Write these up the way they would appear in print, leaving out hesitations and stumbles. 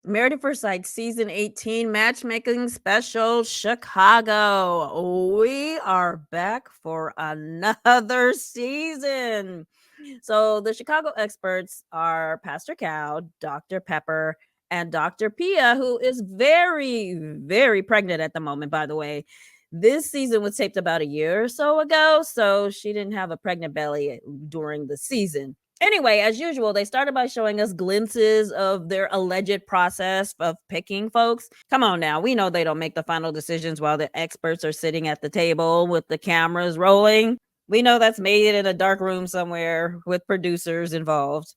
Married at First Sight season 18 matchmaking special Chicago. We are back for another season. So the Chicago experts are Pastor Cow, Dr. Pepper, and Dr. Pia, who is very, very pregnant at the moment, by the way. This season was taped about a year or so ago, so she didn't have a pregnant belly during the season. Anyway, as usual, they started by showing us glimpses of their alleged process of picking folks. Come on now, we know they don't make the final decisions while the experts are sitting at the table with the cameras rolling. We know that's made in a dark room somewhere with producers involved.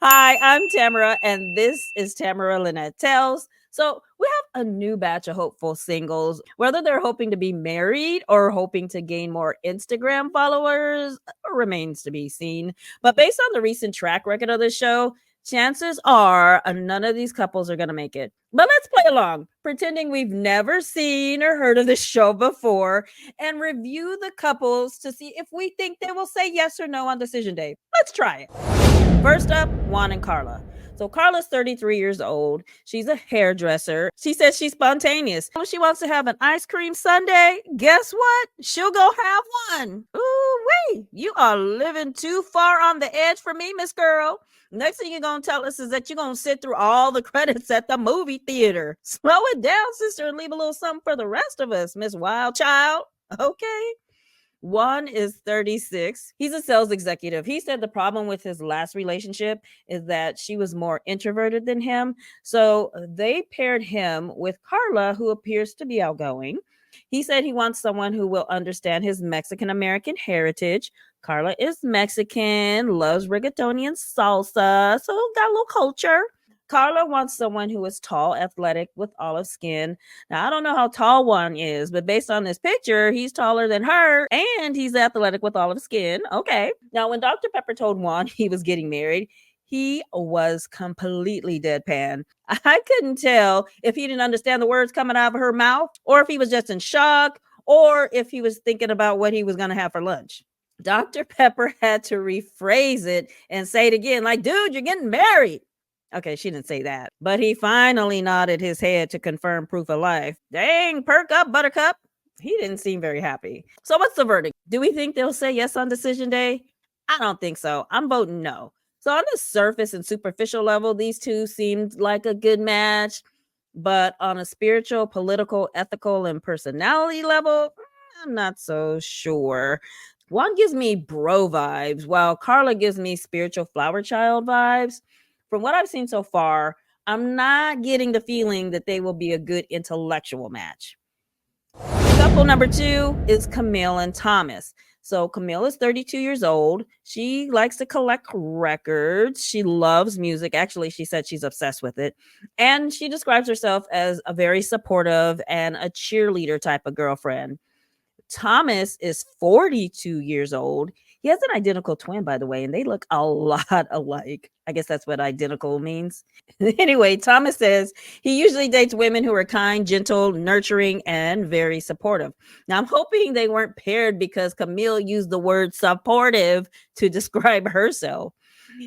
Hi, I'm Tamara, and this is Tamara Lynette Tells. So, we have a new batch of hopeful singles. Whether they're hoping to be married or hoping to gain more Instagram followers remains to be seen. But based on the recent track record of the show, chances are none of these couples are going to make it. But let's play along, pretending we've never seen or heard of this show before, and review the couples to see if we think they will say yes or no on decision day. Let's try it. First up, Juan and Karla. So Karla's 33 years old. She's a hairdresser. She says she's spontaneous. If she wants to have an ice cream sundae, guess what? She'll go have one. Ooh wee! You are living too far on the edge for me, Miss Girl. Next thing you're gonna tell us is that you're gonna sit through all the credits at the movie theater. Slow it down, sister, and leave a little something for the rest of us, Miss Wild Child. Okay. One is 36. He's a sales executive. He said the problem with his last relationship is that she was more introverted than him. So they paired him with Karla, who appears to be outgoing. He said he wants someone who will understand his Mexican American heritage. Karla is Mexican, loves reggaeton and salsa, so got a little culture. Karla wants someone who is tall, athletic, with olive skin. Now, I don't know how tall Juan is, but based on this picture, he's taller than her and he's athletic with olive skin. Okay. Now, when Dr. Pepper told Juan he was getting married, he was completely deadpan. I couldn't tell if he didn't understand the words coming out of her mouth or if he was just in shock or if he was thinking about what he was going to have for lunch. Dr. Pepper had to rephrase it and say it again, like, dude, you're getting married. Okay, she didn't say that, but he finally nodded his head to confirm proof of life. Dang, perk up, Buttercup. He didn't seem very happy. So, what's the verdict? Do we think they'll say yes on decision day? I don't think so. I'm voting no. So, on the surface and superficial level, these two seemed like a good match. But on a spiritual, political, ethical, and personality level, I'm not so sure. One gives me bro vibes, while Karla gives me spiritual flower child vibes. From what I've seen so far, I'm not getting the feeling that they will be a good intellectual match. Couple number two is Camille and Thomas. So Camille is 32 years old. She likes to collect records. She loves music. Actually, she said she's obsessed with it. And she describes herself as a very supportive and a cheerleader type of girlfriend. Thomas is 42 years old. He has an identical twin, by the way, and they look a lot alike. I guess that's what identical means. Anyway, Thomas says he usually dates women who are kind, gentle, nurturing, and very supportive. Now, I'm hoping they weren't paired because Camille used the word supportive to describe herself.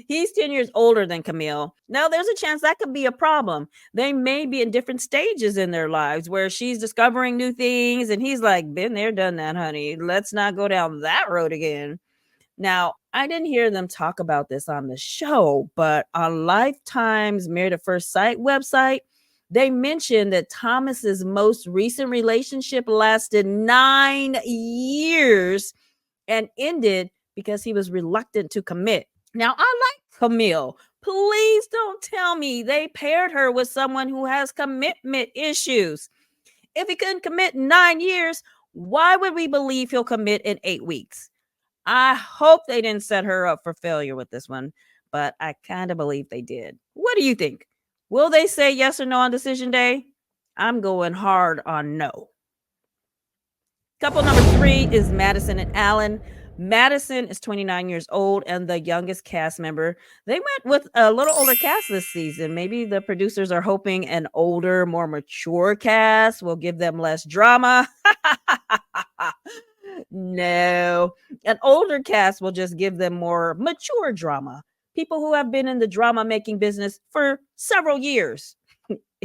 He's 10 years older than Camille. Now, there's a chance that could be a problem. They may be in different stages in their lives where she's discovering new things and he's like, been there, done that, honey. Let's not go down that road again. Now, I didn't hear them talk about this on the show, but on Lifetime's Married at First Sight website, they mentioned that Thomas's most recent relationship lasted 9 years and ended because he was reluctant to commit. Now, I like Camille. Please don't tell me they paired her with someone who has commitment issues. If he couldn't commit in 9 years, why would we believe he'll commit in 8 weeks? I hope they didn't set her up for failure with this one, but I kind of believe they did. What do you think? Will they say yes or no on decision day? I'm going hard on no. Couple number three is Madison and Allen. Madison is 29 years old and the youngest cast member. They went with a little older cast this season. Maybe the producers are hoping an older, more mature cast will give them less drama. No, an older cast will just give them more mature drama. People who have been in the drama making business for several years.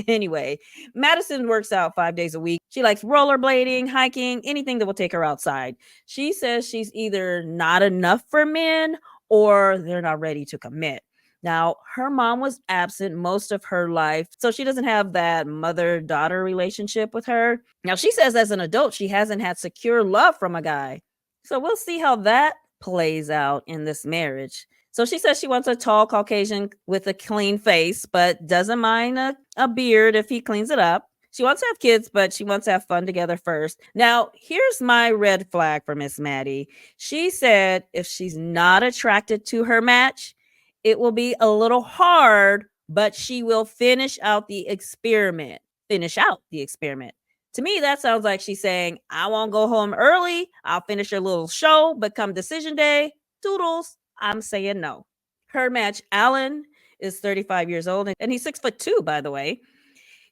Anyway, Madison works out 5 days a week. She likes rollerblading, hiking, anything that will take her outside. She says she's either not enough for men or they're not ready to commit. Now, her mom was absent most of her life, so she doesn't have that mother daughter relationship with her. Now, she says as an adult, she hasn't had secure love from a guy. So we'll see how that plays out in this marriage. So she says she wants a tall Caucasian with a clean face, but doesn't mind a beard if he cleans it up. She wants to have kids, but she wants to have fun together first. Now, here's my red flag for Miss Maddie. She said if she's not attracted to her match, it will be a little hard, but she will finish out the experiment. Finish out the experiment. To me, that sounds like she's saying, I won't go home early. I'll finish your little show, but come decision day, toodles, I'm saying no. Her match, Allen, is 35 years old and he's 6'2", by the way.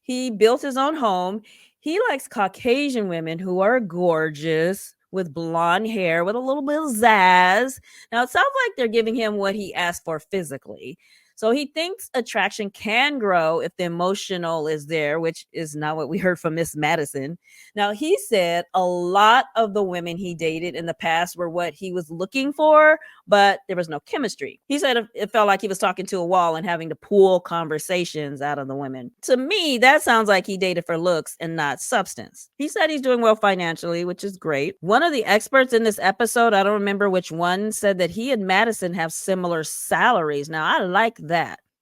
He built his own home. He likes Caucasian women who are gorgeous with blonde hair with a little bit of zazz. Now, it sounds like they're giving him what he asked for physically. So he thinks attraction can grow if the emotional is there, which is not what we heard from Miss Madison. Now, he said a lot of the women he dated in the past were what he was looking for, but there was no chemistry. He said it felt like he was talking to a wall and having to pull conversations out of the women. To me, that sounds like he dated for looks and not substance. He said he's doing well financially, which is great. One of the experts in this episode, I don't remember which one, said that he and Madison have similar salaries. Now, I like that.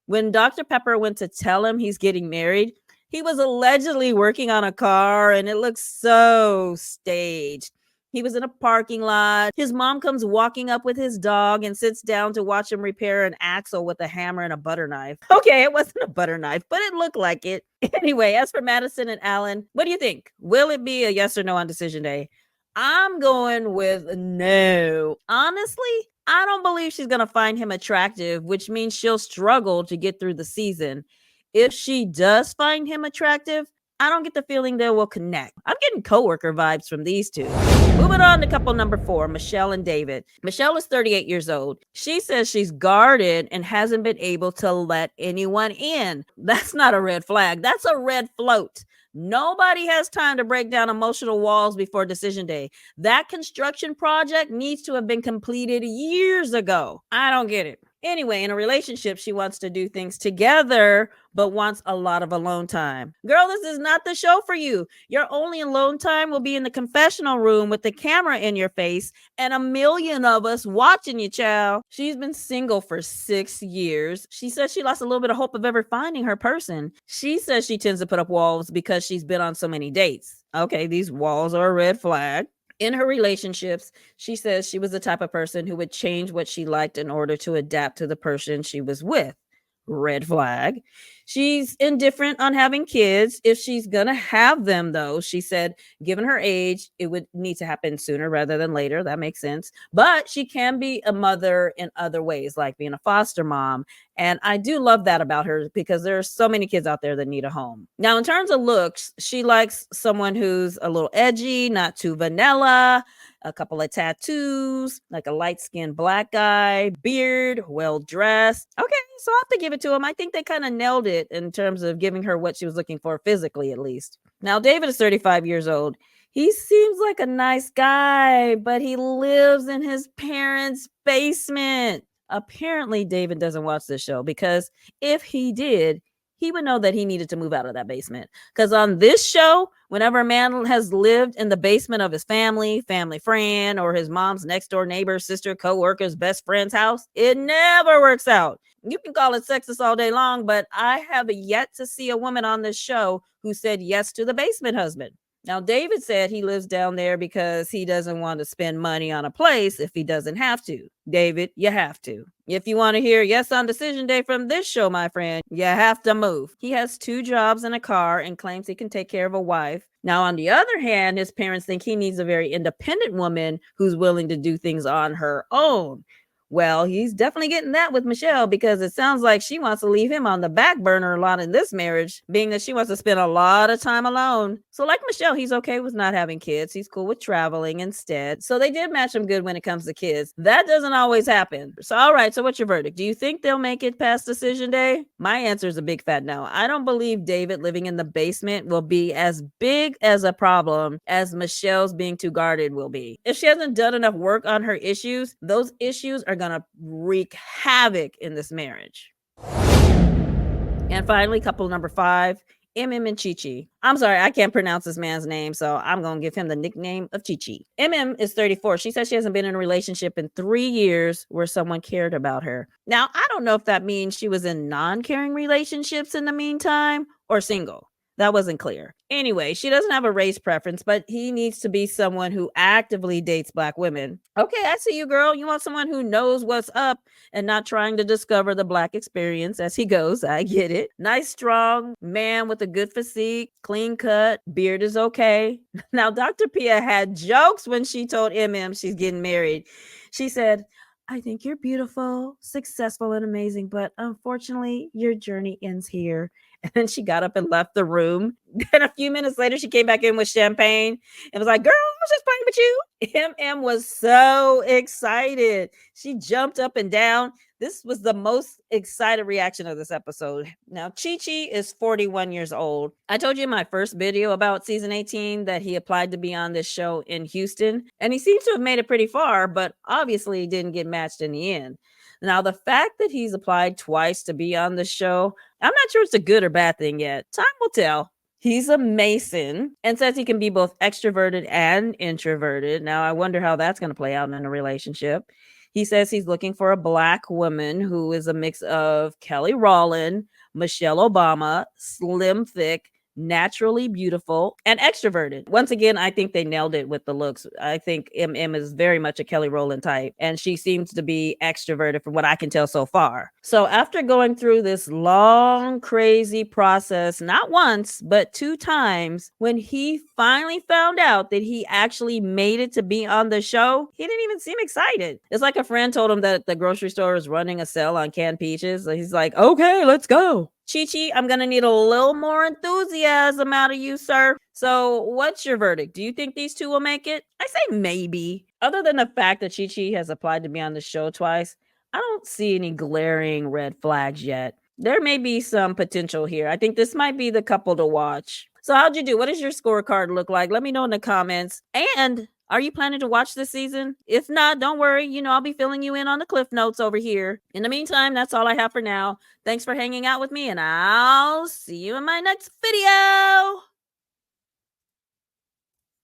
When Dr. Pepper went to tell him he's getting married, he was allegedly working on a car and it looks so staged. He was in a parking lot. His mom comes walking up with his dog and sits down to watch him repair an axle with a hammer and a butter knife. Okay, it wasn't a butter knife, but it looked like it. Anyway, as for Madison and Allen, what do you think? Will it be a yes or no on decision day? I'm going with no. Honestly, I don't believe she's going to find him attractive, which means she'll struggle to get through the season. If she does find him attractive, I don't get the feeling they will connect. I'm getting coworker vibes from these two. Moving on to couple number 4, Michelle and David. Michelle is 38 years old. She says she's guarded and hasn't been able to let anyone in. That's not a red flag. That's a red float. Nobody has time to break down emotional walls before decision day. That construction project needs to have been completed years ago. I don't get it. Anyway, in a relationship, she wants to do things together, but wants a lot of alone time. Girl, this is not the show for you. Your only alone time will be in the confessional room with the camera in your face and a million of us watching you, child. She's been single for 6 years. She says she lost a little bit of hope of ever finding her person. She says she tends to put up walls because she's been on so many dates. Okay, these walls are a red flag. In her relationships, she says she was the type of person who would change what she liked in order to adapt to the person she was with. Red flag. She's indifferent on having kids. If she's gonna have them, though, she said, given her age, it would need to happen sooner rather than later. That makes sense. But she can be a mother in other ways, like being a foster mom. And I do love that about her because there are so many kids out there that need a home. Now, in terms of looks, she likes someone who's a little edgy, not too vanilla, a couple of tattoos, like a light-skinned black guy, beard, well-dressed. Okay, so I have to give it to him. I think they kind of nailed it in terms of giving her what she was looking for physically, at least. Now, David is 35 years old. He seems like a nice guy, but he lives in his parents' basement. Apparently, David doesn't watch this show because if he did, he would know that he needed to move out of that basement. Because on this show, whenever a man has lived in the basement of his family friend, or his mom's next door neighbor, sister, co-worker's best friend's house, it never works out. You can call it sexist all day long, but I have yet to see a woman on this show who said yes to the basement husband. Now, David said he lives down there because he doesn't want to spend money on a place if he doesn't have to. David, you have to. If you want to hear yes on decision day from this show, my friend, you have to move. He has 2 jobs and a car and claims he can take care of a wife. Now, on the other hand, his parents think he needs a very independent woman who's willing to do things on her own. Well, he's definitely getting that with Michelle because it sounds like she wants to leave him on the back burner a lot in this marriage, being that she wants to spend a lot of time alone. So, like Michelle, he's okay with not having kids. He's cool with traveling instead. So, they did match him good when it comes to kids. That doesn't always happen. So, all right. So, what's your verdict? Do you think they'll make it past decision day? My answer is a big fat no. I don't believe David living in the basement will be as big as a problem as Michelle's being too guarded will be. If she hasn't done enough work on her issues, those issues are going to wreak havoc in this marriage. And finally, couple number 5, Emem and Chi-Chi. I'm sorry, I can't pronounce this man's name, so I'm going to give him the nickname of Chi-Chi. Emem is 34. She says she hasn't been in a relationship in 3 years where someone cared about her. Now, I don't know if that means she was in non-caring relationships in the meantime or single. That wasn't clear. Anyway, she doesn't have a race preference, but he needs to be someone who actively dates Black women. Okay, I see you, girl. You want someone who knows what's up and not trying to discover the Black experience as he goes. I get it. Nice, strong man with a good physique, clean cut, beard is okay. Now, Dr. Pia had jokes when she told Emem she's getting married. She said, I think you're beautiful, successful, and amazing, but unfortunately, your journey ends here. And then she got up and left the room. Then a few minutes later, she came back in with champagne and was like, girl, I was just playing with you. Em was so excited. She jumped up and down. This was the most excited reaction of this episode. Now, Chi-Chi is 41 years old. I told you in my first video about season 18 that he applied to be on this show in Houston, and he seems to have made it pretty far, but obviously didn't get matched in the end. Now, the fact that he's applied twice to be on the show, I'm not sure it's a good or bad thing yet. Time will tell. He's a Mason and says he can be both extroverted and introverted. Now, I wonder how that's going to play out in a relationship. He says he's looking for a Black woman who is a mix of Kelly Rowland, Michelle Obama, slim, thick, naturally beautiful, and extroverted. Once again, I think they nailed it with the looks. I think Em is very much a Kelly Rowland type, and she seems to be extroverted from what I can tell so far. So after going through this long, crazy process, not once, but 2 times, when he finally found out that he actually made it to be on the show, he didn't even seem excited. It's like a friend told him that the grocery store is running a sale on canned peaches. So he's like, okay, let's go. Chi-Chi, I'm going to need a little more enthusiasm out of you, sir. So what's your verdict? Do you think these two will make it? I say maybe. Other than the fact that Chi-Chi has applied to be on the show twice, I don't see any glaring red flags yet. There may be some potential here. I think this might be the couple to watch. So how'd you do? What does your scorecard look like? Let me know in the comments. And are you planning to watch this season? If not, don't worry. I'll be filling you in on the cliff notes over here. In the meantime, that's all I have for now. Thanks for hanging out with me, and I'll see you in my next video.